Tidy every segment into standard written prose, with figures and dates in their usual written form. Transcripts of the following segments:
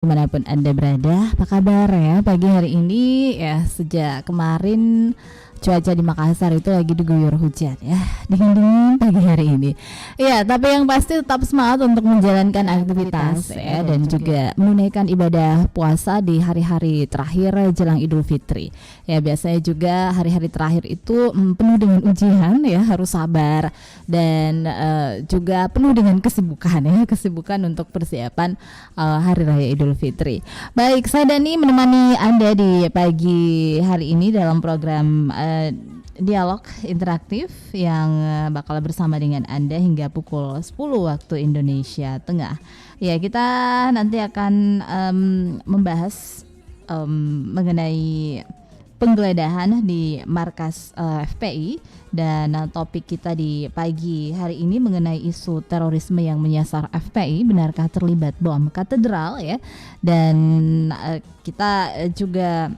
Dimanapun Anda berada, apa kabar ya pagi hari ini ya. Sejak kemarin cuaca di Makassar itu lagi diguyur hujan ya, dingin-dingin pagi hari ini ya, tapi yang pasti tetap semangat untuk menjalankan aktivitas ya, dan juga menunaikan ibadah puasa di hari-hari terakhir jelang Idul Fitri ya. Biasanya juga hari-hari terakhir itu penuh dengan ujian ya, harus sabar dan juga penuh dengan kesibukan ya, kesibukan untuk persiapan Hari Raya Idul Fitri. Baik, saya Dani menemani Anda di pagi hari ini dalam program dialog interaktif yang bakal bersama dengan Anda hingga pukul 10 waktu Indonesia Tengah. Ya, kita nanti akan membahas mengenai penggeledahan di markas FPI, dan topik kita di pagi hari ini mengenai isu terorisme yang menyasar FPI, benarkah terlibat bom katedral ya. Dan kita juga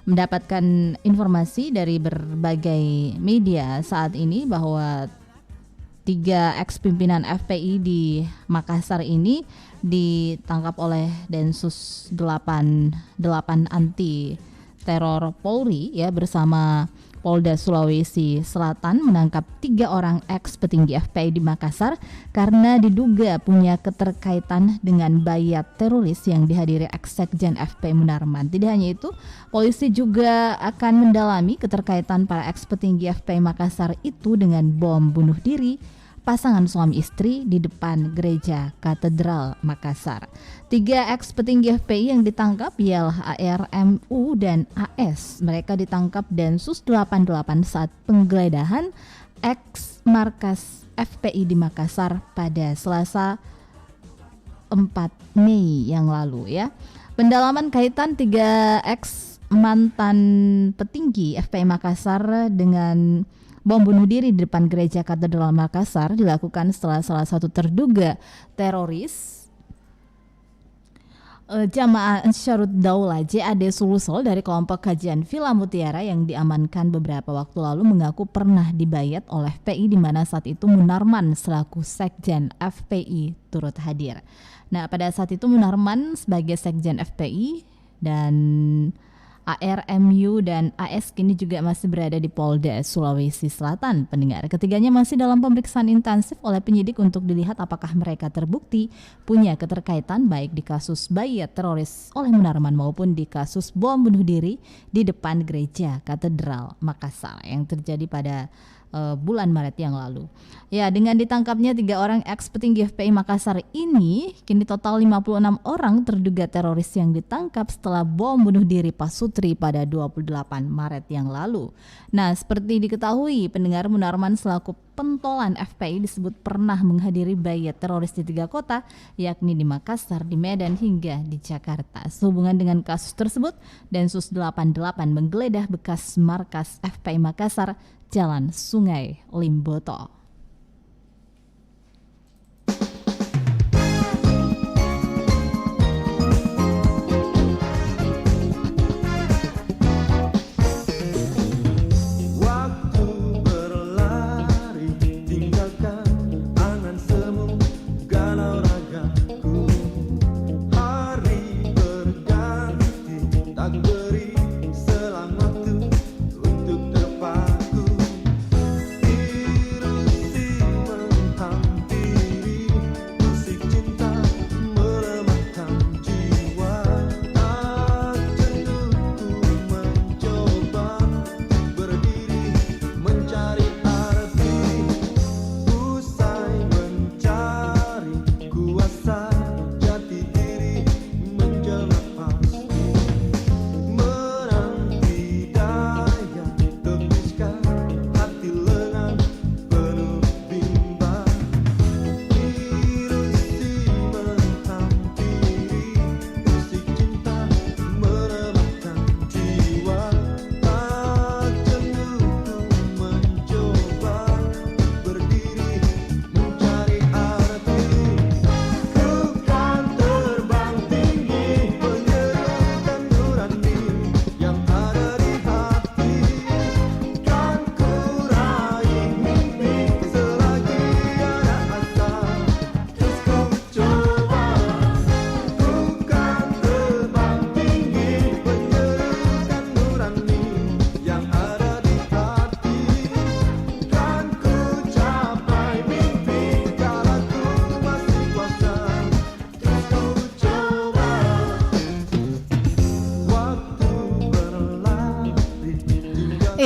mendapatkan informasi dari berbagai media saat ini bahwa 3 ex pimpinan FPI di Makassar ini ditangkap oleh Densus 88 anti teror Polri ya, bersama Polda Sulawesi Selatan menangkap 3 orang ex petinggi FPI di Makassar karena diduga punya keterkaitan dengan bayat teroris yang dihadiri ex-sekjen FPI Munarman. Tidak hanya itu, polisi juga akan mendalami keterkaitan para ex petinggi FPI Makassar itu dengan bom bunuh diri pasangan suami istri di depan gereja Katedral Makassar. 3 ex petinggi FPI yang ditangkap ialah AR, MU, dan AS. Mereka ditangkap Densus 88 saat penggeledahan ex markas FPI di Makassar pada Selasa 4 Mei yang lalu ya. Pendalaman kaitan 3 ex mantan petinggi FPI Makassar dengan bom bunuh diri di depan gereja Katedral Makassar dilakukan setelah salah satu terduga teroris Jamaah Ansharud Daulah JAD Sulsel dari kelompok kajian Villa Mutiara yang diamankan beberapa waktu lalu mengaku pernah dibayat oleh FPI, di mana saat itu Munarman selaku sekjen FPI turut hadir. Nah, pada saat itu Munarman sebagai sekjen FPI dan AR, MU, dan AS kini juga masih berada di Polda Sulawesi Selatan. Pendengar, ketiganya masih dalam pemeriksaan intensif oleh penyidik untuk dilihat apakah mereka terbukti punya keterkaitan baik di kasus bayat teroris oleh Munarman maupun di kasus bom bunuh diri di depan gereja Katedral Makassar yang terjadi pada bulan Maret yang lalu. Ya, dengan ditangkapnya 3 orang ex petinggi FPI Makassar ini, kini total 56 orang terduga teroris yang ditangkap setelah bom bunuh diri Pasutri pada 28 Maret yang lalu. Nah, seperti diketahui pendengar, Munarman selaku pentolan FPI disebut pernah menghadiri bayat teroris di 3 kota, yakni di Makassar, di Medan, hingga di Jakarta. Sehubungan dengan kasus tersebut, Densus 88 menggeledah bekas markas FPI Makassar, Jalan Sungai Limboto.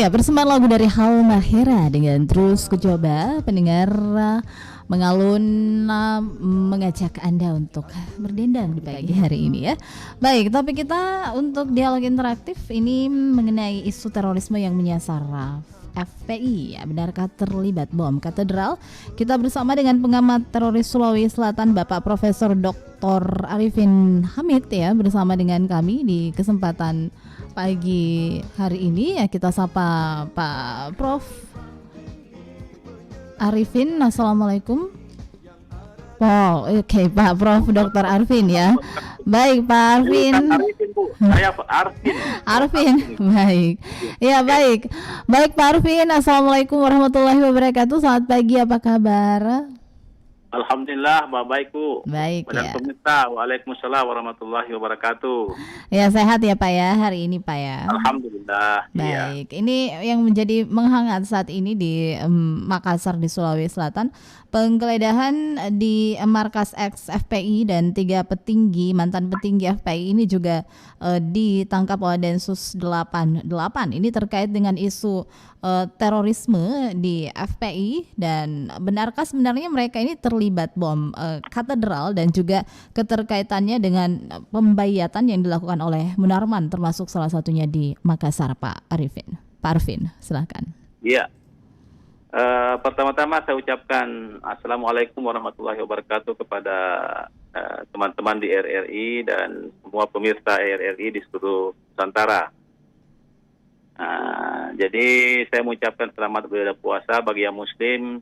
Ya, persembahan lagu dari Halma Hera dengan Terus Ku Coba, pendengar mengalun mengajak Anda untuk berdendang di pagi hari ini ya. Baik, topik kita untuk dialog interaktif ini mengenai isu terorisme yang menyasar FPI. Ya, benarkah terlibat bom katedral? Kita bersama dengan pengamat teroris Sulawesi Selatan Bapak Profesor Dr. Arifin Hamid ya, bersama dengan kami di kesempatan pagi hari ini ya. Kita sapa Pak Prof Arifin. Assalamualaikum. Oke, Pak Prof Dr. Arifin ya. Baik Pak Arifin. Arifin, Bu. Saya Pak Arifin. Arifin, baik. Ya baik. Baik Pak Arifin, Assalamualaikum warahmatullahi wabarakatuh. Selamat pagi, apa kabar? Alhamdulillah, baik Bu. Baik ya. Waalaikumsalam warahmatullahi wabarakatuh. Ya sehat ya Pak ya hari ini Pak ya. Alhamdulillah. Baik, ini yang menjadi menghangat saat ini di Makassar di Sulawesi Selatan, penggeledahan di markas ex FPI dan 3 petinggi, mantan petinggi FPI ini juga ditangkap oleh Densus 88. Ini terkait dengan isu terorisme di FPI, dan benarkah sebenarnya mereka ini terlibat bom katedral dan juga keterkaitannya dengan pembayatan yang dilakukan oleh Munarman termasuk salah satunya di Makassar, Pak Arifin. Pak Arifin, silakan. Iya. Pertama-tama saya ucapkan Assalamualaikum warahmatullahi wabarakatuh kepada teman-teman di RRI dan semua pemirsa RRI di seluruh Nusantara. Jadi saya mengucapkan selamat beribadah puasa bagi yang muslim,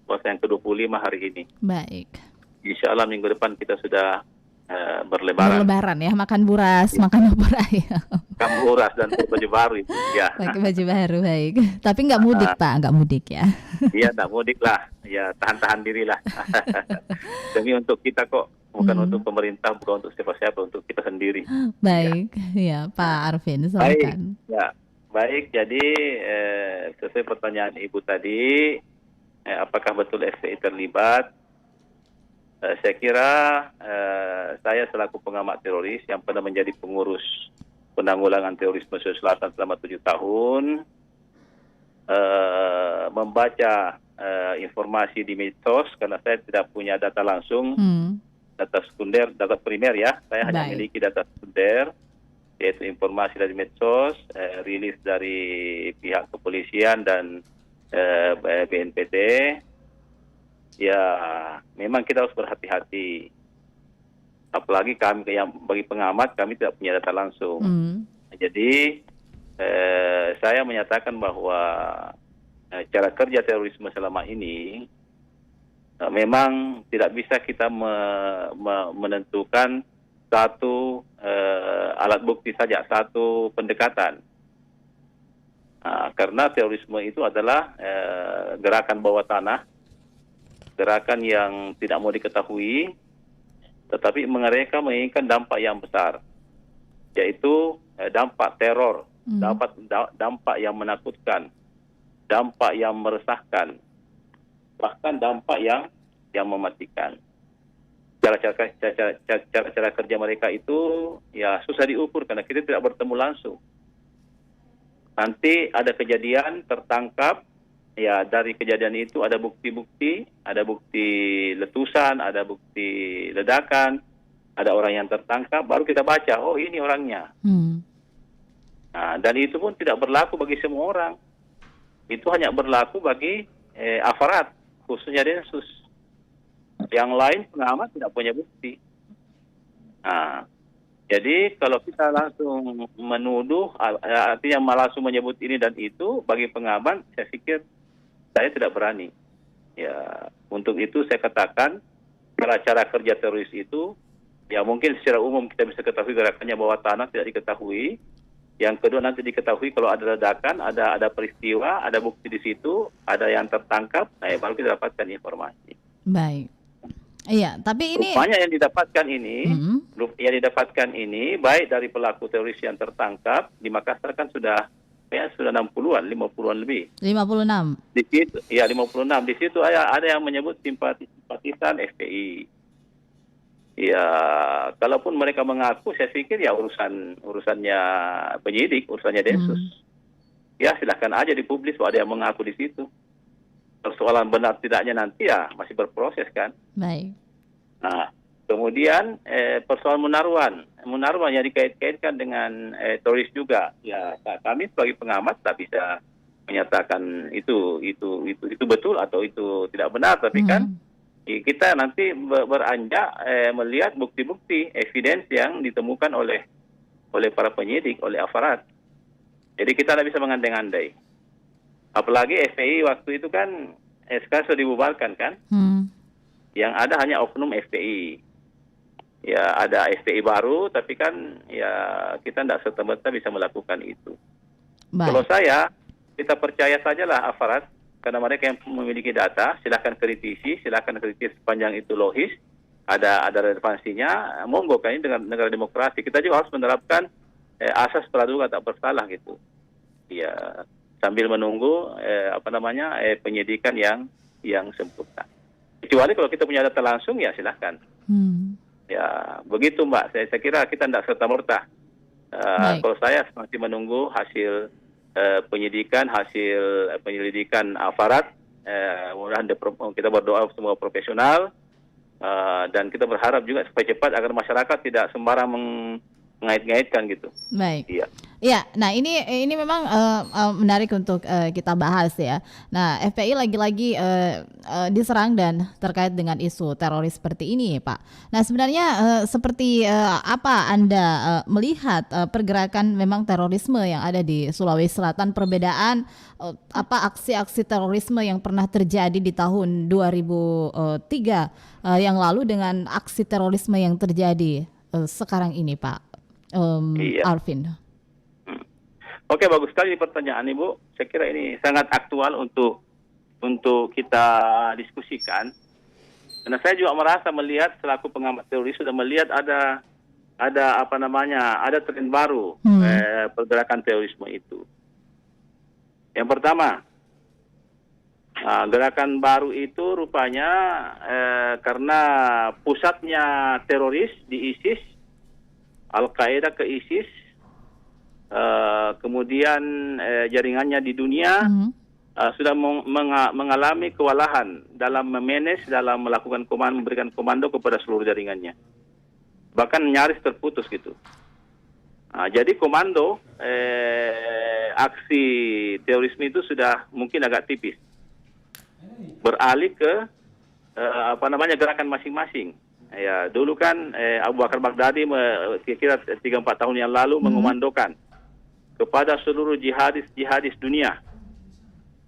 puasa yang ke-25 hari ini. Baik. Insya Allah minggu depan kita sudah berlebaran. Berlebaran ya, makan buras, makan opor ayam. Makan buras dan baju baru itu. Ya. Pakai baju baru, baik. Tapi nggak mudik Pak, nggak mudik ya. Iya, nggak mudik lah. Ya, tahan-tahan diri lah. Demi untuk kita kok, bukan untuk pemerintah, bukan untuk siapa-siapa, untuk kita sendiri. Baik, ya Pak Arifin, silakan. Baik. Jadi sesuai pertanyaan Ibu tadi, apakah betul FPI terlibat? Saya kira saya selaku pengamat teroris yang pernah menjadi pengurus penanggulangan terorisme Sulawesi Selatan selama 7 tahun, membaca informasi di medsos, karena saya tidak punya data langsung, data sekunder, data primer ya, saya hanya memiliki data sekunder, yaitu informasi dari medsos, rilis dari pihak kepolisian dan BNPT. Ya, memang kita harus berhati-hati. Apalagi kami yang bagi pengamat, kami tidak punya data langsung. Jadi saya menyatakan bahwa cara kerja terorisme selama ini memang tidak bisa kita menentukan satu alat bukti saja, satu pendekatan. Karena terorisme itu adalah gerakan bawah tanah, gerakan yang tidak mau diketahui, tetapi mereka menginginkan dampak yang besar, yaitu dampak teror, dampak yang menakutkan, dampak yang meresahkan, bahkan dampak yang mematikan. Cara kerja mereka itu ya susah diukur karena kita tidak bertemu langsung. Nanti ada kejadian, tertangkap, ya dari kejadian itu ada bukti-bukti, ada bukti letusan, ada bukti ledakan, ada orang yang tertangkap, baru kita baca, oh ini orangnya. Nah, dan itu pun tidak berlaku bagi semua orang. Itu hanya berlaku bagi aparat, khususnya Densus. Yang lain pengamat tidak punya bukti. Nah, jadi kalau kita langsung menuduh, artinya langsung menyebut ini dan itu, bagi pengamat saya pikir saya tidak berani. Ya, untuk itu saya katakan cara kerja teroris itu, ya mungkin secara umum kita bisa ketahui gerakannya bawah tanah tidak diketahui. Yang kedua nanti diketahui kalau ada ledakan, ada peristiwa, ada bukti di situ, ada yang tertangkap, nah baru kita dapatkan informasi. Baik. Iya, tapi ini rupanya yang didapatkan ini baik dari pelaku teroris yang tertangkap di Makassar kan sudah 60-an, 50-an lebih. 56. Di situ ya 56. Di situ ada yang menyebut simpatisan FPI. Ya, kalaupun mereka mengaku, saya pikir ya urusannya penyidik, urusannya Densus. ya silakan aja dipublis, ada yang mengaku di situ. Persoalan benar tidaknya nanti ya masih berproses kan. Baik. Nah, kemudian persoalan Munarwan yang dikait-kaitkan dengan teroris juga. Ya, kami sebagai pengamat tak bisa menyatakan itu betul atau itu tidak benar, tapi kan kita nanti beranjak melihat bukti-bukti, evidence yang ditemukan oleh para penyidik, oleh aparat. Jadi kita tidak bisa mengandai-andai. Apalagi FPI waktu itu kan SK sudah dibubarkan kan. Yang ada hanya oknum FPI. Ya ada FPI baru, tapi kan ya kita tidak serta-merta bisa melakukan itu. Baik. Kalau kita percaya sajalah aparat, karena mereka yang memiliki data, silakan kritisi sepanjang itu logis, ada relevansinya, monggo kan ini dengan negara demokrasi. Kita juga harus menerapkan asas praduga tak bersalah gitu. Ya sambil menunggu penyidikan yang sempurna. Kecuali kalau kita punya data langsung ya silahkan. Ya begitu Mbak. Saya kira kita tidak serta-merta. Kalau saya masih menunggu hasil penyidikan, hasil penyelidikan aparat. Mudah-mudahan kita berdoa semua profesional dan kita berharap juga supaya cepat agar masyarakat tidak sembarang mengait-ngaitkan gitu. Baik. Iya. Ya, nah ini memang menarik untuk kita bahas ya. Nah, FPI lagi-lagi diserang dan terkait dengan isu teroris seperti ini, Pak. Nah, sebenarnya seperti apa Anda melihat pergerakan memang terorisme yang ada di Sulawesi Selatan, perbedaan aksi-aksi terorisme yang pernah terjadi di tahun 2003 yang lalu dengan aksi terorisme yang terjadi sekarang ini, Pak Arvin? Oke, bagus sekali pertanyaan Ibu. Saya kira ini sangat aktual untuk kita diskusikan. Karena saya juga merasa melihat selaku pengamat teroris sudah melihat ada tren baru pergerakan terorisme itu. Yang pertama, gerakan baru itu rupanya karena pusatnya teroris di ISIS, Al-Qaeda ke ISIS, kemudian jaringannya di dunia sudah mengalami kewalahan dalam memanage, dalam melakukan memberikan komando kepada seluruh jaringannya. Bahkan nyaris terputus gitu. Jadi komando aksi terorisme itu sudah mungkin agak tipis. Beralih ke gerakan masing-masing. Ya, dulu kan Abu Bakar Baghdadi kira 3-4 tahun yang lalu mengomandokan kepada seluruh jihadis dunia.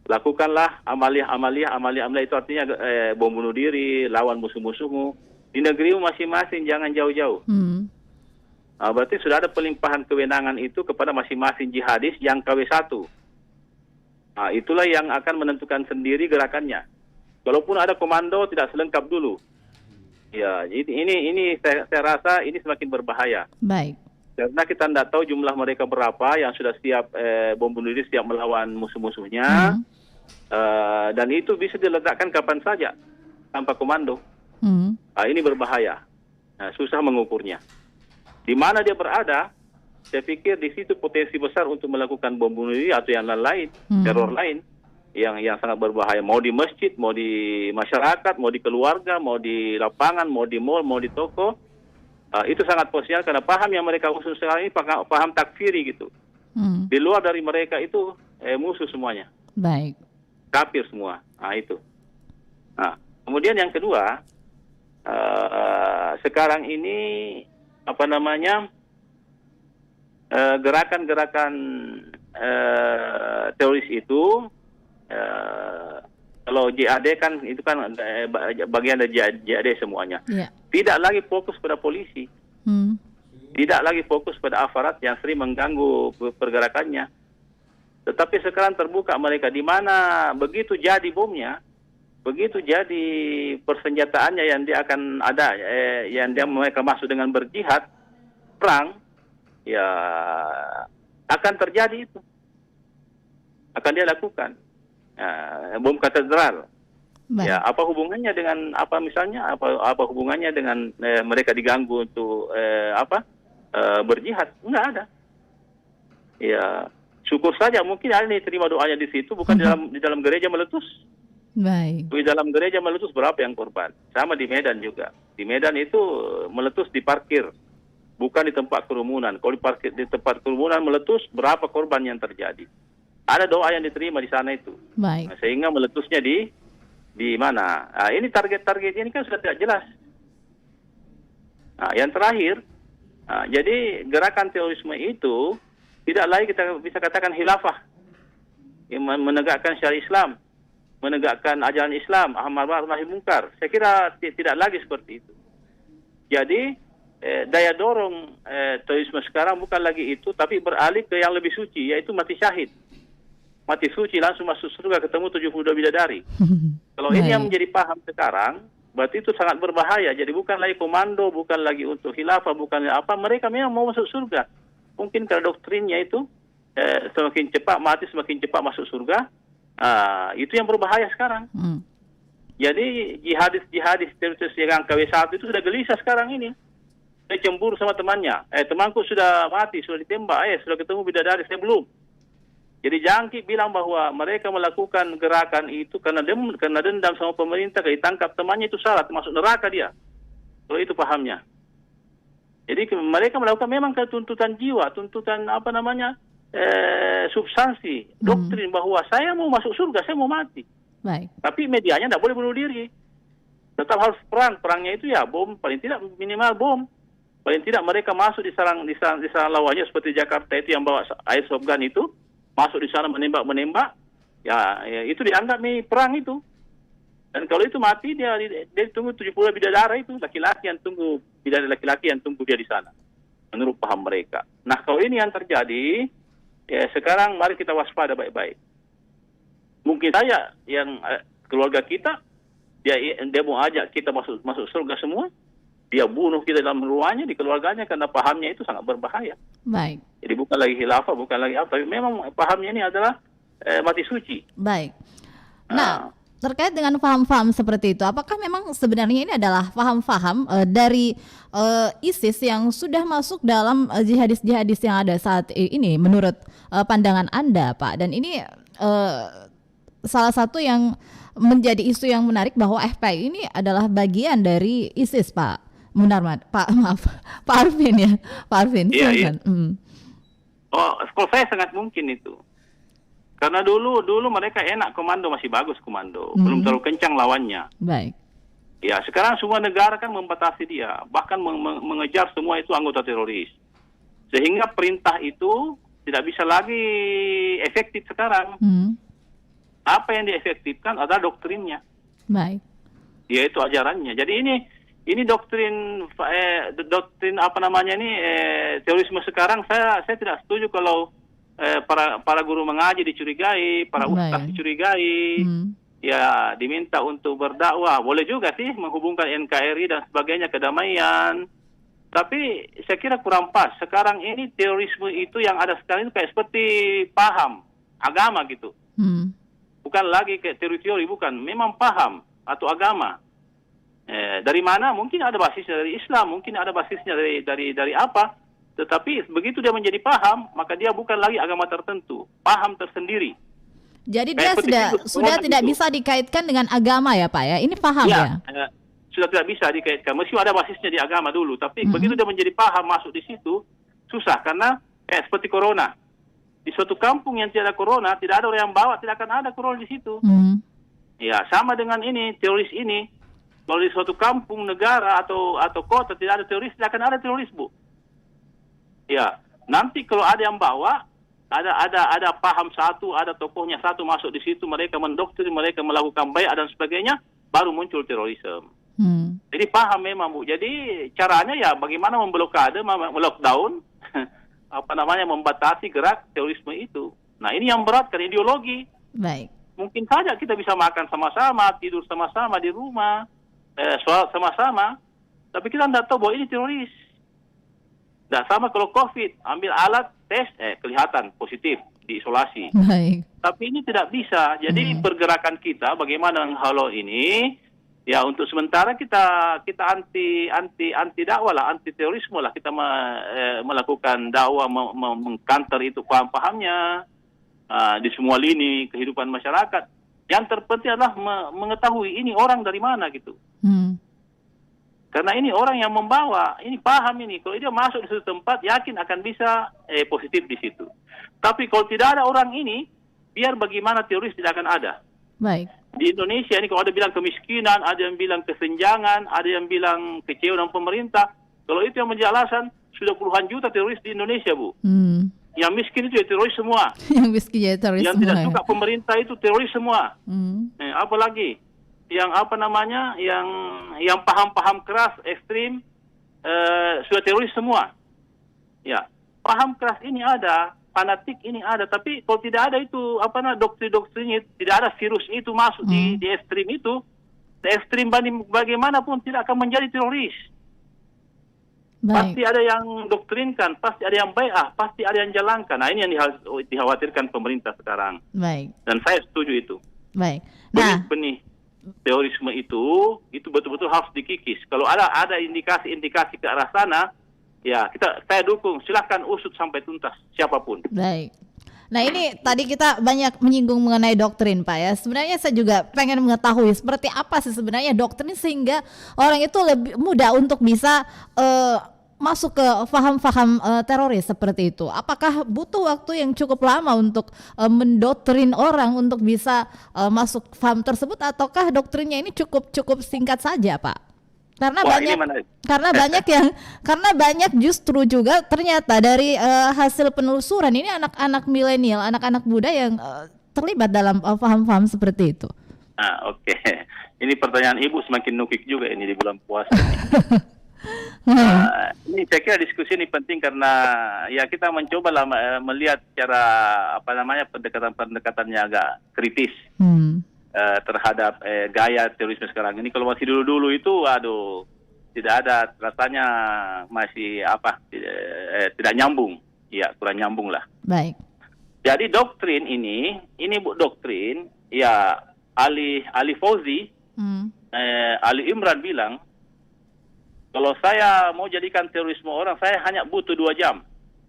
Lakukanlah amaliyah itu artinya bom bunuh diri, lawan musuh-musuhmu di negerimu masing-masing, jangan jauh-jauh. Berarti sudah ada pelimpahan kewenangan itu kepada masing-masing jihadis yang KW1. Itulah yang akan menentukan sendiri gerakannya. Kalaupun ada komando tidak selengkap dulu. Ya, ini saya rasa ini semakin berbahaya. Baik. Karena kita tidak tahu jumlah mereka berapa yang sudah siap bom bunuh diri, siap melawan musuh-musuhnya. Dan itu bisa diledakkan kapan saja tanpa komando. Ini berbahaya. Susah mengukurnya. Di mana dia berada, saya pikir di situ potensi besar untuk melakukan bom bunuh diri atau yang lain, teror lain yang sangat berbahaya. Mau di masjid, mau di masyarakat, mau di keluarga, mau di lapangan, mau di mall, mau di toko. Itu sangat potensial karena paham yang mereka usul sekarang ini paham takfiri gitu. Di luar dari mereka itu musuh semuanya. Baik. Kafir semua. Itu. Kemudian yang kedua, sekarang ini gerakan-gerakan teroris itu kalau JAD kan itu kan bagian dari JAD semuanya. Yeah. Tidak lagi fokus pada polisi. Tidak lagi fokus pada aparat yang sering mengganggu pergerakannya. Tetapi sekarang terbuka mereka di mana begitu jadi bomnya, begitu jadi persenjataannya yang dia akan ada, yang mereka masuk dengan berjihad, perang, ya akan terjadi itu. Akan dia lakukan. Bom katedral. Baik. Ya, apa hubungannya dengan apa hubungannya dengan mereka diganggu untuk berjihad? Enggak ada. Ya, Syukur saja mungkin hari ini terima doanya di situ, bukan di dalam gereja meletus. Baik. Di dalam gereja meletus berapa yang korban? Sama di Medan juga. Di Medan itu meletus di parkir, bukan di tempat kerumunan. Kalau di tempat kerumunan meletus, berapa korban yang terjadi? Ada doa yang diterima di sana itu. Baik. Nah, sehingga meletusnya di mana? Nah, ini target-target ini kan sudah tidak jelas. Nah, yang terakhir, jadi gerakan terorisme itu tidak lagi kita bisa katakan khilafah, yang menegakkan syariat Islam, menegakkan ajaran Islam, amar ma'ruf nahi munkar. Saya kira tidak lagi seperti itu. Jadi daya dorong terorisme sekarang bukan lagi itu, tapi beralih ke yang lebih suci, yaitu mati syahid. Mati suci langsung masuk surga ketemu 72 bidadari. Kalau ini yang menjadi paham sekarang, berarti itu sangat berbahaya. Jadi bukan lagi komando, bukan lagi untuk khilafah, bukan apa. Mereka memang mau masuk surga. Mungkin karena doktrinnya itu semakin cepat mati, semakin cepat masuk surga. Itu yang berbahaya sekarang. Jadi jihadis teroris yang KW1 itu sudah gelisah sekarang ini. Saya cemburu sama temannya. Temanku sudah mati, sudah ditembak. Sudah ketemu bidadari, saya belum. Jadi jangkit bilang bahwa mereka melakukan gerakan itu karena dendam sama pemerintah, ditangkap temannya itu salah, masuk neraka dia. Kalau itu pahamnya. Jadi mereka melakukan memang tuntutan jiwa, tuntutan substansi, doktrin bahwa saya mau masuk surga, saya mau mati. Baik. Tapi medianya tidak boleh bunuh diri. Tetap harus perang. Perangnya itu ya bom, paling tidak minimal bom. Paling tidak mereka masuk di sarang lawannya seperti Jakarta itu yang bawa airsoft gun itu. Masuk di sana menembak, ya itu dianggap perang itu. Dan kalau itu mati, dia tunggu 70 bidadari itu, laki-laki yang tunggu, bidadari laki-laki yang tunggu dia di sana. Menurut paham mereka. Nah, kalau ini yang terjadi, ya sekarang mari kita waspada baik-baik. Mungkin saja yang keluarga kita, dia mau ajak kita masuk surga semua, dia bunuh kita dalam rumahnya, di keluarganya, karena pahamnya itu sangat berbahaya. Baik. Jadi bukan lagi khilafah, bukan lagi apa, tapi memang pahamnya ini adalah mati suci. Baik. Nah, terkait dengan paham-paham seperti itu, apakah memang sebenarnya ini adalah paham-paham dari ISIS yang sudah masuk dalam jihadis-jihadis yang ada saat ini menurut pandangan Anda, Pak? Dan ini salah satu yang menjadi isu yang menarik bahwa FPI ini adalah bagian dari ISIS, Pak Munarman. Pak Arvin ya, Pak Arvin. Iya. Kalau saya sangat mungkin itu. Karena dulu mereka enak komando, masih bagus komando, belum terlalu kencang lawannya. Baik. Ya, sekarang semua negara kan membatasi dia, bahkan mengejar semua itu anggota teroris. Sehingga perintah itu tidak bisa lagi efektif sekarang. Apa yang diefektifkan adalah doktrinnya. Baik. Yaitu ajarannya. Jadi ini doktrin terorisme sekarang saya tidak setuju kalau para guru mengaji dicurigai, para ustaz dicurigai, ya diminta untuk berdakwah. Boleh juga sih menghubungkan NKRI dan sebagainya, kedamaian. Tapi saya kira kurang pas. Sekarang ini terorisme itu yang ada sekarang itu kayak seperti paham agama gitu. Bukan lagi kayak teori-teori, bukan. Memang paham atau agama. Dari mana? Mungkin ada basisnya dari Islam, mungkin ada basisnya dari apa. Tetapi begitu dia menjadi paham, maka dia bukan lagi agama tertentu, paham tersendiri. Jadi dia sudah tidak bisa dikaitkan dengan agama ya, Pak ya? Ini paham ya? Sudah tidak bisa dikaitkan. Mesti ada basisnya di agama dulu, tapi begitu dia menjadi paham masuk di situ, susah karena seperti corona. Di suatu kampung yang tidak ada corona, tidak ada orang yang bawa, tidak akan ada corona di situ. Ya, sama dengan ini, teroris ini. Kalau di suatu kampung, negara atau kota tidak ada teroris, tidak akan ada teroris, Bu. Ya, nanti kalau ada yang bawa, ada paham satu, ada tokohnya satu masuk di situ, mereka mendoktrin, mereka melakukan baiat dan sebagainya, baru muncul terorisme. Jadi paham memang, Bu. Jadi caranya ya bagaimana memblokade, melockdown, membatasi gerak terorisme itu. Nah, ini yang berat kan ideologi. Baik. Mungkin saja kita bisa makan sama-sama, tidur sama-sama di rumah, sholat sama-sama, tapi kita tidak tahu bahwa ini teroris. Nah, sama kalau COVID, ambil alat, tes, kelihatan positif, diisolasi. Baik. Tapi ini tidak bisa. Jadi pergerakan kita bagaimana menghalau ini, ya untuk sementara kita anti dakwah lah, anti terorisme lah. Kita melakukan dakwah, mengkanter itu paham-pahamnya. di semua lini kehidupan masyarakat. Yang terpenting adalah mengetahui ini orang dari mana gitu. Karena ini orang yang membawa, ini paham ini. Kalau dia masuk di suatu tempat, yakin akan bisa positif di situ. Tapi kalau tidak ada orang ini, biar bagaimana teroris tidak akan ada. Baik. Di Indonesia ini kalau ada bilang kemiskinan, ada yang bilang kesenjangan, ada yang bilang kecewa dengan pemerintah. Kalau itu yang menjadi alasan, sudah puluhan juta teroris di Indonesia, Bu. Yang miskin itu ya teroris semua. Yang miskin ya teroris yang semua. Yang tidak suka pemerintah itu teroris semua. Apalagi yang yang paham-paham keras, ekstrim, sudah teroris semua. Ya, paham keras ini ada, fanatik ini ada, tapi kalau tidak ada itu doktrin-doktrinnya, tidak ada virus itu masuk di ekstrim itu, ekstrim bagaimanapun tidak akan menjadi teroris. Baik. Pasti ada yang doktrinkan, pasti ada yang bai'ah, pasti ada yang jalankan. Nah, ini yang dikhawatirkan pemerintah sekarang. Baik. Dan saya setuju itu. Baik. Nah, benih terorisme itu betul-betul harus dikikis. Kalau ada indikasi-indikasi ke arah sana, ya saya dukung. Silakan usut sampai tuntas siapapun. Baik. Nah, ini tadi kita banyak menyinggung mengenai doktrin, Pak ya. Sebenarnya saya juga pengen mengetahui seperti apa sih sebenarnya doktrin sehingga orang itu lebih mudah untuk bisa masuk ke faham-faham teroris seperti itu. Apakah butuh waktu yang cukup lama untuk mendoktrin orang untuk bisa masuk faham tersebut, ataukah doktrinnya ini cukup singkat saja, Pak? Karena banyak justru juga ternyata dari hasil penelusuran ini anak-anak milenial, anak-anak muda yang terlibat dalam paham-paham seperti itu. Oke. Ini pertanyaan Ibu semakin nukik juga ini di bulan puasa. Ini saya kira diskusi ini penting karena ya kita mencoba melihat cara pendekatan-pendekatannya agak kritis. Terhadap gaya terorisme sekarang ini. Kalau masih dulu-dulu itu, tidak ada, rasanya masih tidak nyambung. Ya, kurang nyambung lah. Baik. Jadi doktrin ini Bu, doktrin, ya Ali Fauzi, Ali Imran bilang, kalau saya mau jadikan terorisme orang, saya hanya butuh 2 jam.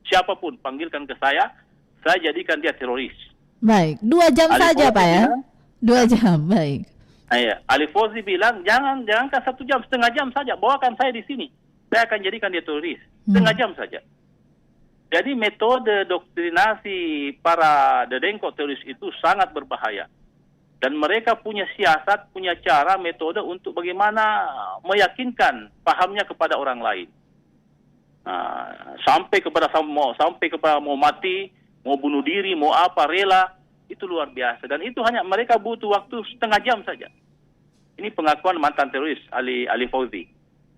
Siapapun panggilkan ke saya jadikan dia teroris. Baik, 2 jam Ali saja Fauzi Pak ya? Bilang, 2 jam, baik. Ali Fauzi bilang, jangankan 1 jam, setengah jam saja, bawakan saya di sini. Saya akan jadikan dia teroris. Setengah jam saja. Jadi metode doktrinasi para dedengkot teroris itu sangat berbahaya. Dan mereka punya siasat, punya cara, metode untuk bagaimana meyakinkan pahamnya kepada orang lain. Sampai kepada mau mati, mau bunuh diri, mau apa, rela. Itu luar biasa. Dan itu hanya mereka butuh waktu setengah jam saja. Ini pengakuan mantan teroris Ali Fauzi.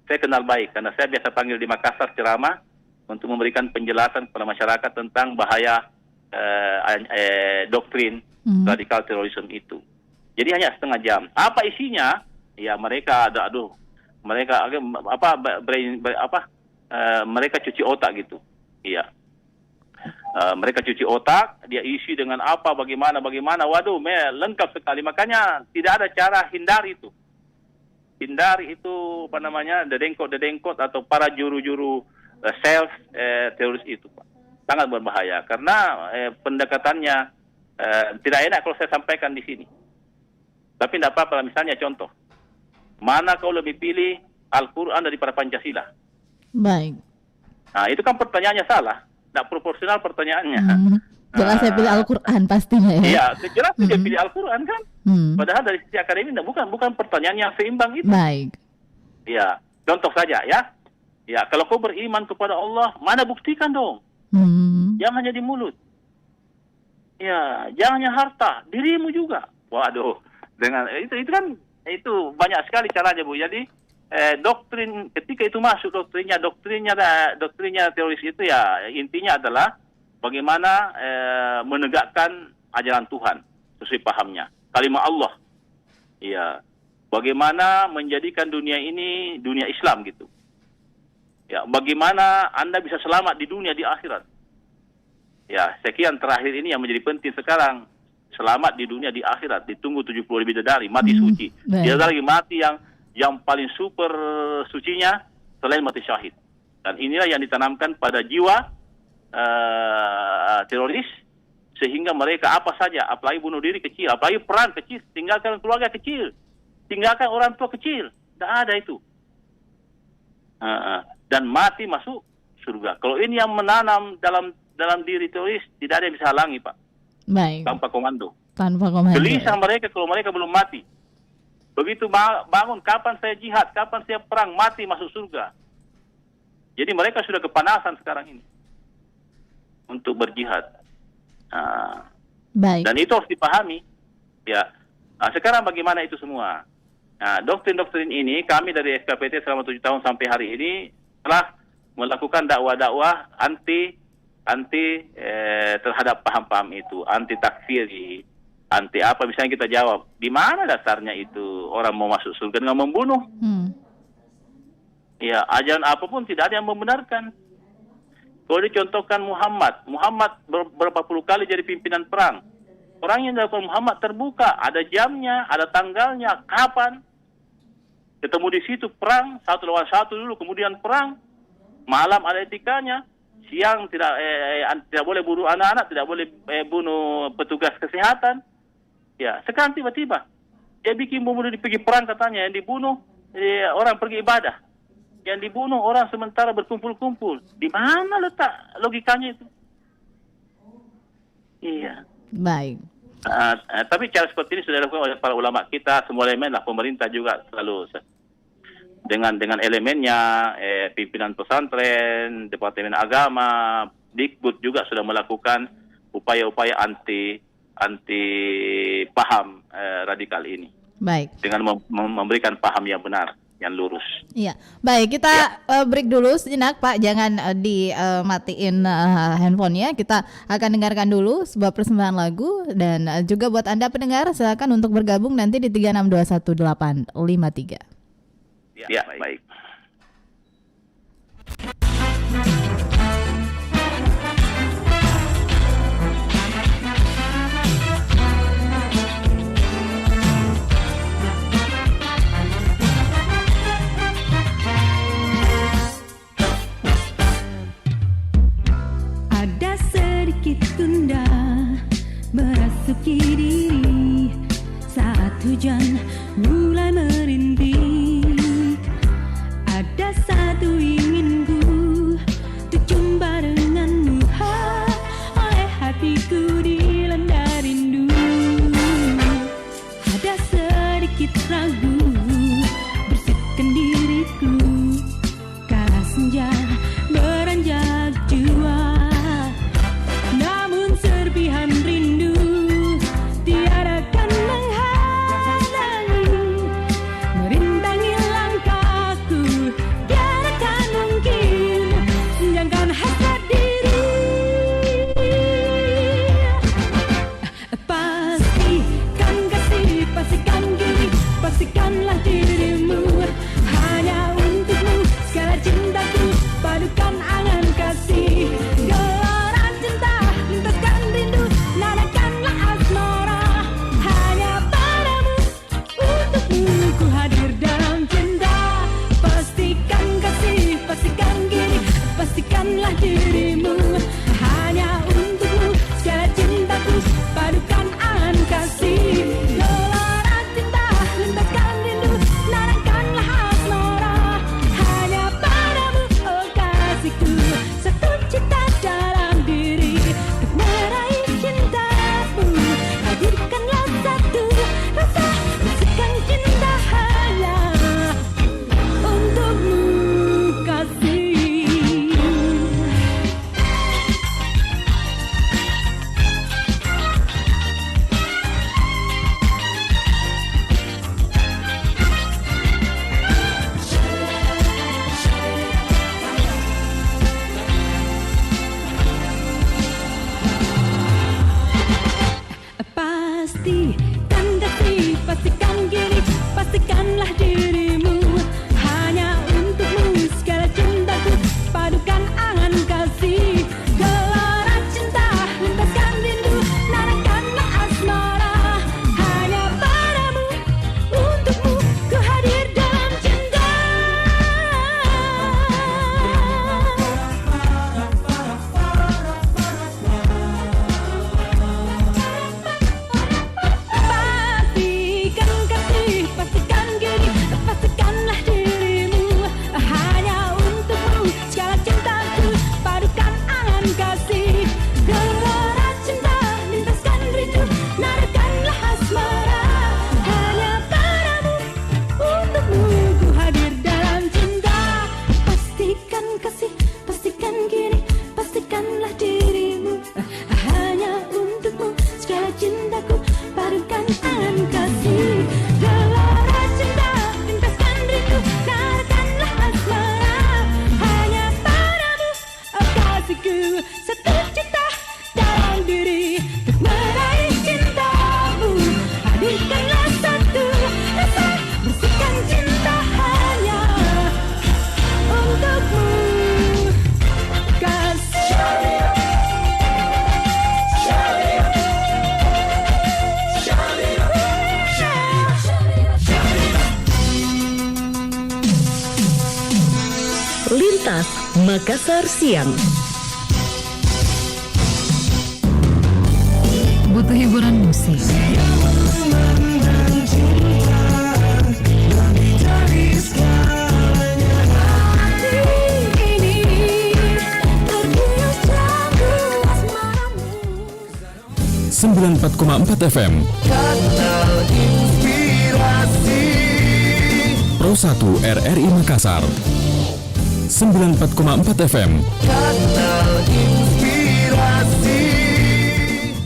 Saya kenal baik karena saya biasa panggil di Makassar ceramah untuk memberikan penjelasan kepada masyarakat tentang bahaya doktrin radikal terorisme itu. Jadi hanya setengah jam. Apa isinya? Ya mereka mereka cuci otak gitu. Iya. Mereka cuci otak, dia isi dengan bagaimana, waduh, lengkap sekali. Makanya tidak ada cara hindari itu. Hindari itu, dedengkot atau para juru-juru self teroris itu, Pak. Sangat berbahaya, karena pendekatannya tidak enak kalau saya sampaikan di sini. Tapi tidak apa-apa, misalnya contoh. Mana kau lebih pilih Al-Quran daripada Pancasila? Baik. Nah, itu kan pertanyaannya salah. Tidak proporsional pertanyaannya. Jelas saya pilih Al-Quran pastinya ya. Iya, jelas dia pilih Al-Quran kan. Padahal dari sisi akademik bukan pertanyaan yang seimbang itu. Baik. Ya, contoh saja ya. Ya, kalau kau beriman kepada Allah, mana buktikan dong. Jangan hanya di mulut. Ya, jangan hanya harta, dirimu juga. Waduh, dengan itu banyak sekali caranya, Bu. Jadi doktrin ketika itu masuk doktrinnya teroris itu ya intinya adalah bagaimana menegakkan ajaran Tuhan sesuai pahamnya, kalimat Allah. Ya, bagaimana menjadikan dunia ini dunia Islam gitu. Ya, bagaimana Anda bisa selamat di dunia di akhirat. Ya, sekian terakhir ini yang menjadi penting sekarang. Selamat di dunia di akhirat, ditunggu 70 bidadari mati suci. Dia ada lagi mati yang paling super sucinya selain mati syahid. Dan inilah yang ditanamkan pada jiwa teroris sehingga mereka apa saja, apalagi bunuh diri kecil, apalagi perang kecil, tinggalkan keluarga kecil, tinggalkan orang tua kecil, tidak ada itu. Dan mati masuk surga. Kalau ini yang menanam dalam diri teroris, tidak ada yang bisa halangi, Pak. Baik. Tanpa komando. Tanpa komando. Gelisah mereka kalau mereka belum mati. Begitu bangun, kapan saya jihad, kapan saya perang, mati masuk surga. Jadi mereka sudah kepanasan sekarang ini untuk berjihad. Baik. Dan itu harus dipahami. Ya. Sekarang bagaimana itu semua? Doktrin-doktrin ini kami dari SKPT selama 7 tahun sampai hari ini telah melakukan dakwah-dakwah anti terhadap paham-paham itu, anti takfiri, anti apa, misalnya kita jawab, di mana dasarnya itu orang mau masuk surga dengan membunuh? Ya, ajaran apapun tidak ada yang membenarkan. Kalau dicontohkan Muhammad berapa puluh kali jadi pimpinan perang. Orang yang dilakukan Muhammad terbuka, ada jamnya, ada tanggalnya, kapan. Ketemu di situ perang, 1 lawan 1 dulu, kemudian perang. Malam ada etikanya, siang tidak boleh bunuh anak-anak, tidak boleh bunuh petugas kesehatan. Ya, sekarang tiba-tiba dia bikin bom bunuh pergi perang katanya, yang dibunuh orang pergi ibadah. Yang dibunuh orang sementara berkumpul-kumpul. Di mana letak logikanya itu? Iya. Baik. Tapi cara seperti ini sudah dilakukan oleh para ulama kita, semua elemen lah, pemerintah juga selalu dengan elemennya, pimpinan pesantren, Departemen Agama, Dikbud juga sudah melakukan upaya-upaya anti paham radikal ini. Baik. Dengan memberikan paham yang benar, yang lurus. Iya, baik, kita break dulu sejenak, Pak. Jangan dimatiin handphonenya. Kita akan dengarkan dulu sebuah persembahan lagu, dan juga buat Anda pendengar silakan untuk bergabung nanti di 3621853. Ya, baik. Ada sedikit tunda merasuki diri saat hujan mulai merintih. Ada satu inginku untuk jumpa denganmu, oleh hatiku dilanda rindu. Ada sedikit ragu bersihkan diriku kala senja beranjak jua. Namun serpihan rindu tiada kan menghalangi adalah dirimu, hanya untukmu segala cintaku padukan tangan kasih. Gelora cinta lintaskan rindu, katakanlah asmara hanya padamu, oh kasihku. Satu cinta dalam diri untuk meraih cintamu, hadirkanlah satu rasa, bersihkan cinta hanya untukmu kasih. Lintas Makassar Siang. Butuh hiburan musik, Ini 94,4 FM Pro 1 RRI Makassar 94,4 FM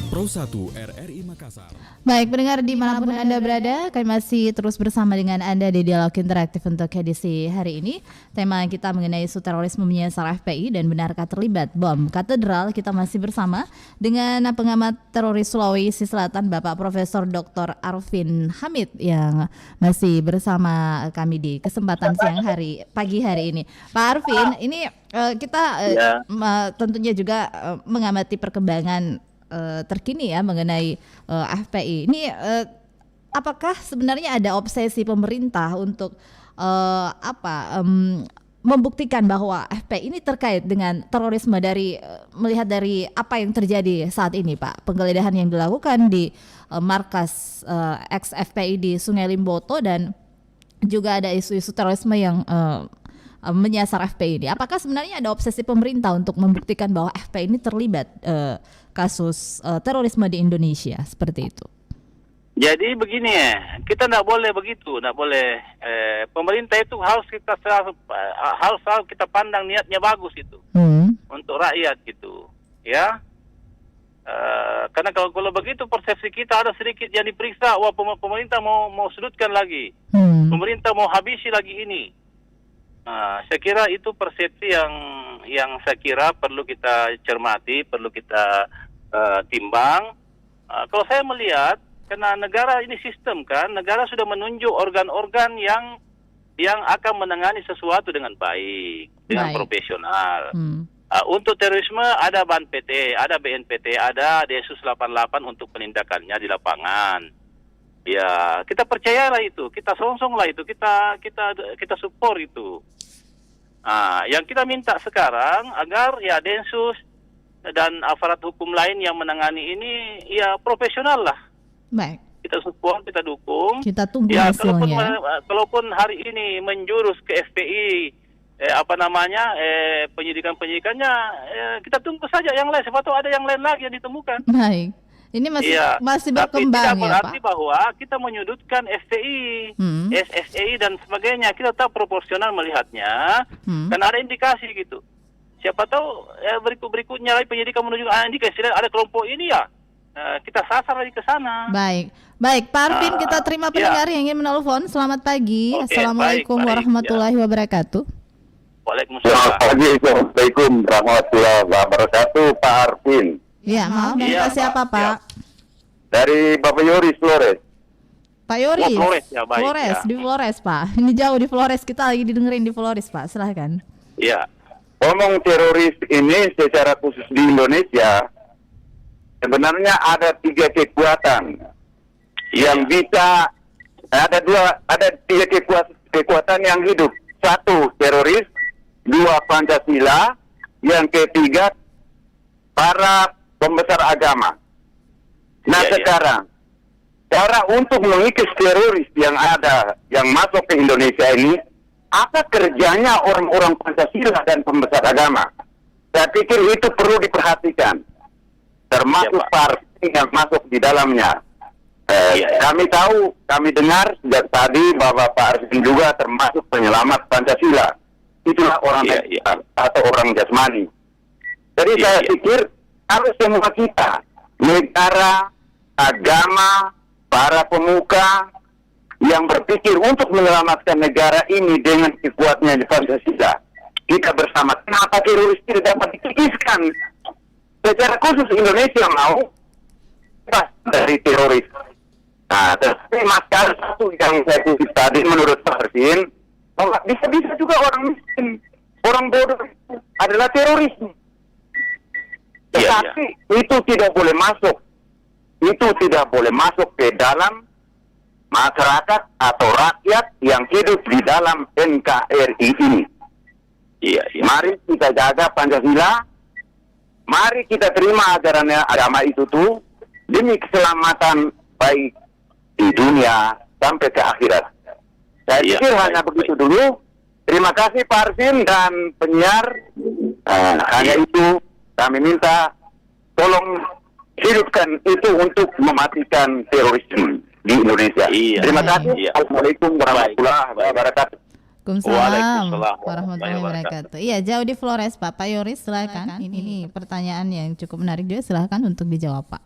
Pro 1 RRI Makassar. Baik, pendengar dimanapun Anda berada, kami masih terus bersama dengan Anda di Dialog Interaktif untuk edisi hari ini. Tema kita mengenai isu terorisme menyasar FPI dan benarkah terlibat bom katedral. Kita masih bersama dengan pengamat teroris Sulawesi Selatan, Bapak Profesor Dr. Arfin Hamid yang masih bersama kami di kesempatan pagi hari ini. Pak Arfin, ini kita tentunya juga mengamati perkembangan terkini ya mengenai FPI. Ini apakah sebenarnya ada obsesi pemerintah untuk membuktikan bahwa FPI ini terkait dengan terorisme melihat dari apa yang terjadi saat ini, Pak? Penggeledahan yang dilakukan di markas ex FPI di Sungai Limboto dan juga ada isu-isu terorisme yang menyasar FPI ini. Apakah sebenarnya ada obsesi pemerintah untuk membuktikan bahwa FPI ini terlibat kasus terorisme di Indonesia seperti itu? Jadi begini ya, kita tidak boleh begitu, tidak boleh. Pemerintah itu harus selalu kita pandang niatnya bagus itu untuk rakyat gitu, ya. Karena kalau begitu persepsi kita ada sedikit yang diperiksa, wah pemerintah mau sudutkan lagi, pemerintah mau habisi lagi ini. Saya kira itu persepsi yang saya kira perlu kita cermati, perlu kita timbang. Kalau saya melihat, karena negara ini sistem kan, negara sudah menunjuk organ-organ yang akan menangani sesuatu dengan baik, dengan profesional. Untuk terorisme ada BAN-PT, ada BNPT, ada Densus 88 untuk penindakannya di lapangan. Ya, kita percayalah itu, kita songsonglah itu, kita support itu. Yang kita minta sekarang agar ya Densus dan aparat hukum lain yang menangani ini ya profesional lah. Baik. Kita support, kita dukung. Kita tunggu hasilnya. Kalaupun hari ini menjurus ke FPI, penyidikannya, kita tunggu saja yang lain. Siapa tahu ada yang lain lagi yang ditemukan. Baik. Ini masih berkembang ya, Pak. Tapi tidak berarti bahwa kita menyudutkan FPI, SSI dan sebagainya. Kita tetap proporsional melihatnya, karena ada indikasi gitu. Siapa tahu berikutnya lagi penyidikan menunjukkan indikasi ada kelompok ini ya. Kita sasar lagi ke sana. Baik, Pak Arfin, kita terima pendengar yang ingin menelpon. Selamat pagi. Assalamualaikum warahmatullahi wabarakatuh. Waalaikumsalam. Selamat pagi, Assalamualaikum warahmatullahi wabarakatuh, Pak Arfin. Ya, maaf, dari siapa Pak? Dari Bapak Yoris, Flores. Pak Yoris, Flores, ya, baik, Flores, ya. Di Flores Pak. Ini jauh di Flores, kita lagi didengerin di Flores Pak, silahkan. Iya. Ngomong teroris ini secara khusus di Indonesia, sebenarnya ada 3 kekuatan yang bisa, ada 3 kekuatan yang hidup. 1 teroris, 2 Pancasila, yang ketiga para pembesar agama. Nah sekarang, cara untuk mengikis teroris yang ada, yang masuk ke Indonesia ini, apa kerjanya orang-orang Pancasila dan pembesar agama? Saya pikir itu perlu diperhatikan, termasuk partai yang masuk di dalamnya. Kami tahu, kami dengar sejak tadi bahwa Pak Arfin juga termasuk penyelamat Pancasila. Itulah orang atau orang jasmani. Jadi Iya, saya iya. pikir harus semua kita, negara, agama, para pemuka yang berpikir untuk menyelamatkan negara ini dengan kekuatannya di Pancasila. Kita bersama. Kenapa teroris tidak dapat dikikiskan? Secara khusus Indonesia mau bebas dari teroris. Nah, tapi masalah satu yang saya kutip tadi menurut Pak Arvin, bahwa bisa-bisa juga orang miskin, orang bodoh itu adalah teroris. Iya, Tetapi itu tidak boleh masuk. Itu tidak boleh masuk ke dalam masyarakat atau rakyat yang hidup di dalam NKRI ini. Iya, iya. Mari kita jaga Pancasila. Mari kita terima ajaran agama itu tuh demi keselamatan baik di dunia sampai ke akhirat. Saya Iya, pikir baik, hanya baik. begitu dulu. Terima kasih Pak Arvin dan penyiar. Hanya itu kami minta tolong hidupkan itu untuk mematikan terorisme di Indonesia. Iya. Terima kasih. Iya. Assalamualaikum warahmatullahi wabarakatuh. Waalaikumsalam Waalaikumsalam warahmatullahi wabarakatuh. Iya, jauh di Flores, Pak Yoris, silakan. Ini pertanyaan yang cukup menarik juga, silakan untuk dijawab, Pak.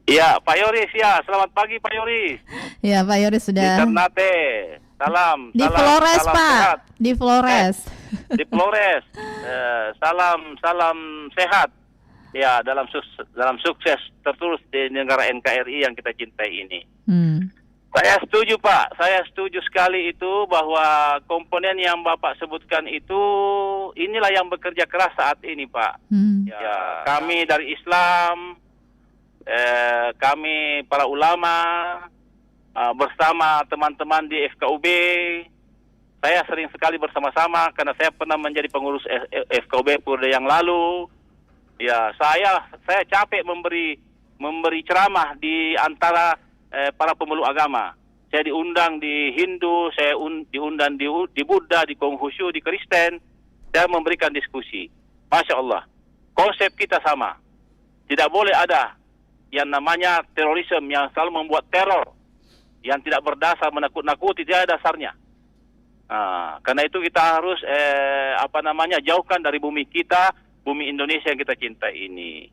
Iya, Pak Yoris ya. Selamat pagi Pak Yoris. Ya, Pak Yoris Di sudah Ternate. Salam. di salam, Flores, salam Pak. sehat. Di Flores. Di Flores. Salam sehat. Ya, dalam sukses terus di negara NKRI yang kita cintai ini. Saya setuju Pak, saya setuju sekali itu bahwa komponen yang Bapak sebutkan itu inilah yang bekerja keras saat ini Pak. Ya, kami dari Islam, kami para ulama bersama teman-teman di FKUB, saya sering sekali bersama-sama karena saya pernah menjadi pengurus FKUB periode yang lalu. Ya, saya capek memberi ceramah di antara para pemeluk agama. Saya diundang di Hindu, saya diundang di Buddha, di Konghucu, di Kristen. Saya memberikan diskusi. Masya Allah, konsep kita sama. Tidak boleh ada yang namanya terorisme yang selalu membuat teror, yang tidak berdasar, menakut-nakuti, tidak ada dasarnya. Karena itu kita harus jauhkan dari bumi kita, bumi Indonesia yang kita cintai ini.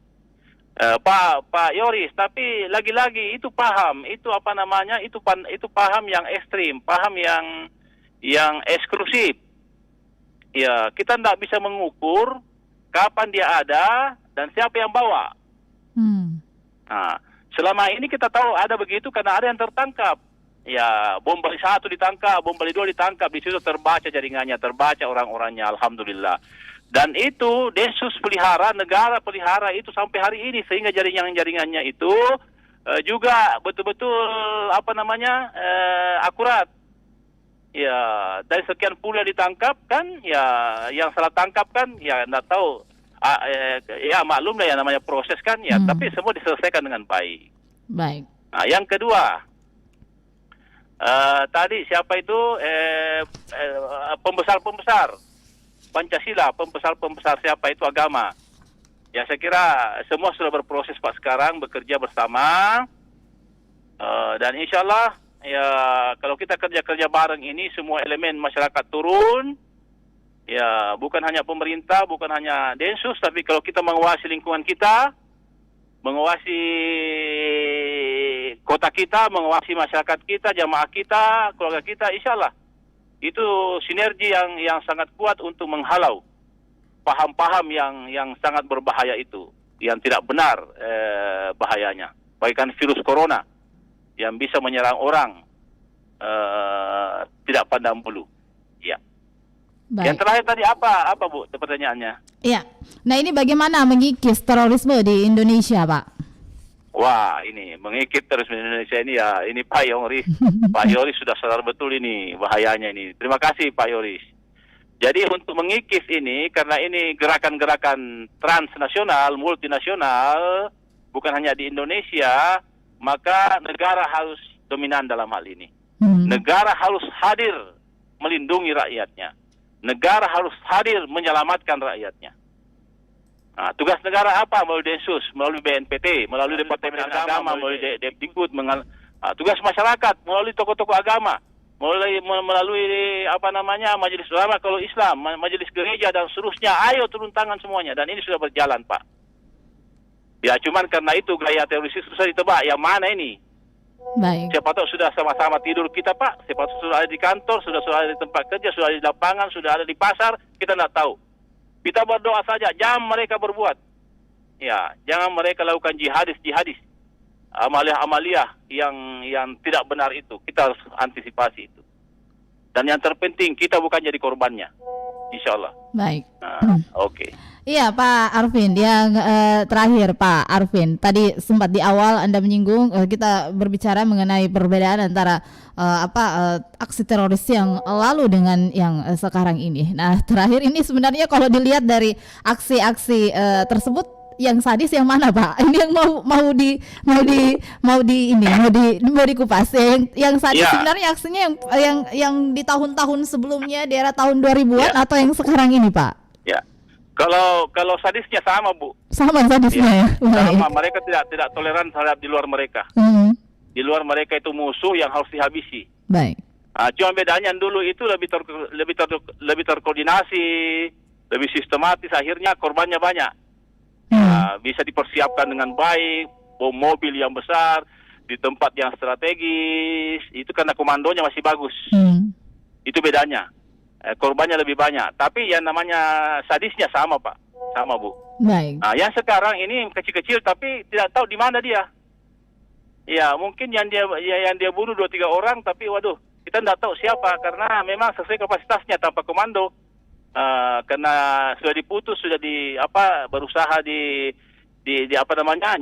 Pak Yoris, tapi lagi-lagi itu paham, itu paham yang ekstrim, paham yang eksklusif. Ya, kita tidak bisa mengukur kapan dia ada dan siapa yang bawa. Nah, selama ini kita tahu ada begitu karena ada yang tertangkap. Ya, bom Bali 1 ditangkap, bom Bali 2 ditangkap, di situ terbaca jaringannya, terbaca orang-orangnya, alhamdulillah. Dan itu Densus pelihara, negara pelihara itu sampai hari ini, sehingga jaringannya itu juga betul-betul akurat. Ya, dari sekian puluh yang ditangkap kan, ya yang salah tangkap kan, ya enggak tahu. Ya maklum lah ya namanya proses kan, ya. Tapi semua diselesaikan dengan baik. Baik. Nah, yang kedua, tadi siapa itu pembesar Pancasila, pembesar siapa itu agama. Ya, saya kira semua sudah berproses Pak sekarang, bekerja bersama. Dan insya Allah, ya kalau kita kerja bareng ini, semua elemen masyarakat turun. Ya, bukan hanya pemerintah, bukan hanya Densus, tapi kalau kita mengawasi lingkungan kita, mengawasi kota kita, mengawasi masyarakat kita, jamaah kita, keluarga kita, insya Allah itu sinergi yang sangat kuat untuk menghalau paham-paham yang sangat berbahaya itu, yang tidak benar bahayanya. Bahkan virus corona yang bisa menyerang orang tidak pandang bulu. Ya. Baik. Yang terakhir tadi apa Bu pertanyaannya? Iya. Nah, ini bagaimana mengikis terorisme di Indonesia, Pak? Wah, ini mengikis terus di Indonesia ini ya, ini Pak Yoris. Pak Yoris sudah sadar betul ini bahayanya ini. Terima kasih Pak Yoris. Jadi untuk mengikis ini, karena ini gerakan-gerakan transnasional, multinasional, bukan hanya di Indonesia, maka negara harus dominan dalam hal ini. Negara harus hadir melindungi rakyatnya. Negara harus hadir menyelamatkan rakyatnya. Nah, tugas negara apa? Melalui Densus, melalui BNPT, melalui Departemen Agama, melalui Depdikbud, tugas masyarakat, melalui tokoh-tokoh agama. mulai melalui majelis ulama kalau Islam, majelis gereja dan seterusnya, ayo turun tangan semuanya, dan ini sudah berjalan, Pak. Ya, cuman karena itu gaya teroris itu susah ditebak, yang mana ini? Baik. Siapa tahu sudah sama-sama tidur kita, Pak. Siapa tahu sudah ada di kantor, sudah ada di tempat kerja, sudah ada di lapangan, sudah ada di pasar, kita tidak tahu. Kita berdoa saja, jangan mereka berbuat. Ya, jangan mereka lakukan jihadis, amalia yang tidak benar itu. Kita harus antisipasi itu. Dan yang terpenting, kita bukan jadi korbannya. Insya Allah. Baik. Oke. Iya Pak Arvin, yang terakhir Pak Arvin, tadi sempat di awal Anda menyinggung kita berbicara mengenai perbedaan antara aksi teroris yang lalu dengan yang sekarang ini. Nah terakhir ini sebenarnya kalau dilihat dari aksi-aksi tersebut, yang sadis yang mana Pak? Ini yang mau dikupas. Yang sadis sebenarnya aksinya yang di tahun-tahun sebelumnya, di era tahun 2000-an atau yang sekarang ini Pak? Ya. Kalau sadisnya sama, Bu. Sama sadisnya ya. Sama, mereka tidak toleran terhadap di luar mereka. Di luar mereka itu musuh yang harus dihabisi. Baik. Cuma bedanya dulu itu lebih terkoordinasi, lebih sistematis, akhirnya korbannya banyak. Bisa dipersiapkan dengan baik, bom mobil yang besar di tempat yang strategis, itu karena komandonya masih bagus. Itu bedanya. Korbannya lebih banyak, tapi yang namanya sadisnya sama, Pak, sama, Bu. Baik. Nah, yang sekarang ini kecil-kecil tapi tidak tahu di mana dia. Ya, mungkin yang dia bunuh 2-3 orang, tapi waduh, kita tidak tahu siapa karena memang sesuai kapasitasnya tanpa komando. Karena sudah diputus, sudah berusaha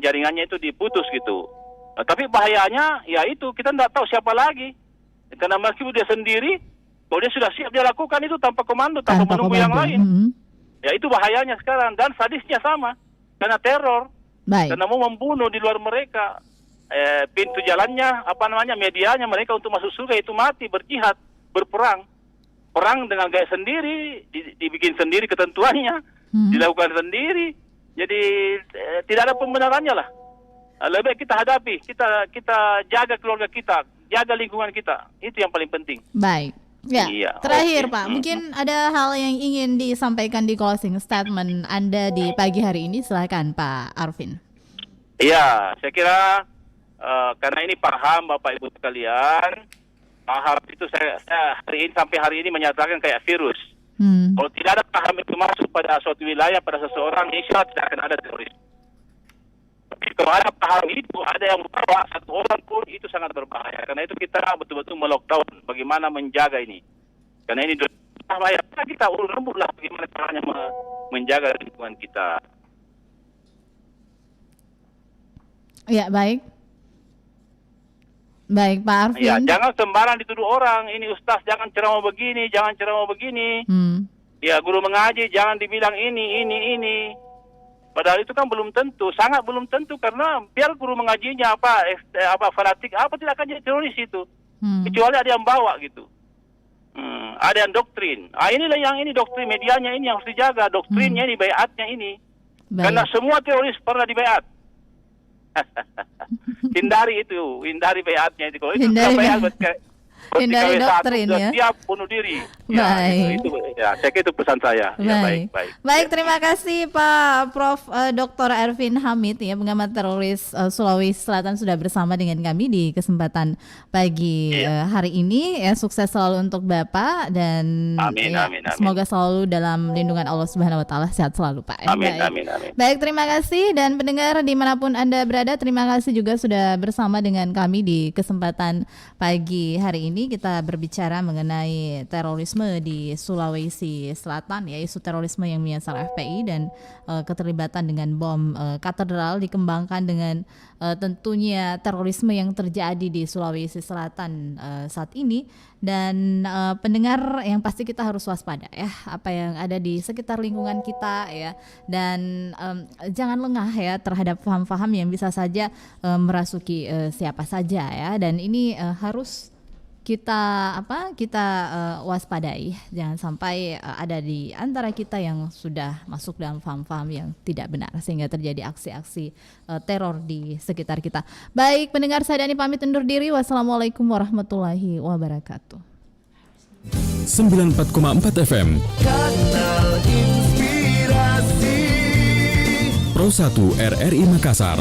jaringannya itu diputus gitu. Tapi bahayanya ya itu kita tidak tahu siapa lagi. Karena meskipun dia sendiri, kalau dia sudah siap dia lakukan itu tanpa komando, tanpa menunggu yang lain. Ya itu bahayanya sekarang, dan sadisnya sama karena teror. Baik. Karena mau membunuh di luar mereka. Pintu jalannya, medianya mereka untuk masuk surga itu mati, berjihad, berperang. Perang dengan gaya sendiri, dibikin sendiri ketentuannya, dilakukan sendiri. Jadi tidak ada pembenarannya lah. Lebih baik kita hadapi, kita jaga keluarga kita, jaga lingkungan kita. Itu yang paling penting. Baik. Ya, iya, terakhir Pak, mungkin ada hal yang ingin disampaikan di closing statement Anda di pagi hari ini, silakan Pak Arvin. Iya, saya kira karena ini paham Bapak Ibu sekalian, paham itu saya sampai hari ini menyatakan kayak virus. Kalau tidak ada paham itu masuk pada suatu wilayah, pada seseorang, insya Allah tidak akan ada teroris. Tapi kalau ada paham itu, ada yang membawa satu orang pun, itu sangat berbahaya. Karena itu kita betul-betul melockdown bagaimana menjaga ini. Karena ini bahaya. Kita rembuklah bagaimana caranya menjaga lingkungan kita. Ya, baik. Baik, Pak Arvin. Ya, jangan sembarang dituduh orang. Ini Ustaz jangan ceramah begini, jangan ceramah begini. Ya, guru mengaji jangan dibilang ini. Padahal itu kan belum tentu, sangat belum tentu, karena biar guru mengajinya fanatik tidak akan jadi teroris itu. Kecuali ada yang bawa gitu. Ada yang doktrin. Inilah yang ini doktrin medianya ini yang harus dijaga, doktrinnya ini, baiatnya ini. Baik. Karena semua teroris pernah dibaiat. hindari baiatnya itu. Kalau itu Hindari baiat hindari doktrin ya. Siap bunuh diri. Baik. Saya kira itu pesan saya. Baik. Ya, baik. Baik, terima kasih Pak Prof. Dr. Ervin Hamid ya, pengamat teroris Sulawesi Selatan sudah bersama dengan kami di kesempatan pagi hari ini. Ya, sukses selalu untuk Bapak dan amin. Semoga selalu dalam lindungan Allah Subhanahu wa taala, sehat selalu Pak. Amin. Baik, terima kasih, dan pendengar dimanapun Anda berada, terima kasih juga sudah bersama dengan kami di kesempatan pagi hari ini. Kita berbicara mengenai terorisme di Sulawesi Selatan ya, isu terorisme yang menyasar FPI dan keterlibatan dengan bom katedral dikembangkan dengan tentunya terorisme yang terjadi di Sulawesi Selatan saat ini. Dan pendengar, yang pasti kita harus waspada ya apa yang ada di sekitar lingkungan kita ya, dan jangan lengah ya terhadap paham-paham yang bisa saja merasuki siapa saja ya, dan ini harus kita waspadai, jangan sampai ada di antara kita yang sudah masuk dalam faham-faham yang tidak benar sehingga terjadi aksi-aksi teror di sekitar kita. Baik, pendengar, saya Dani pamit undur diri. Wassalamualaikum warahmatullahi wabarakatuh. 94,4 FM Kanal Inspirasi Pro 1 RRI Makassar.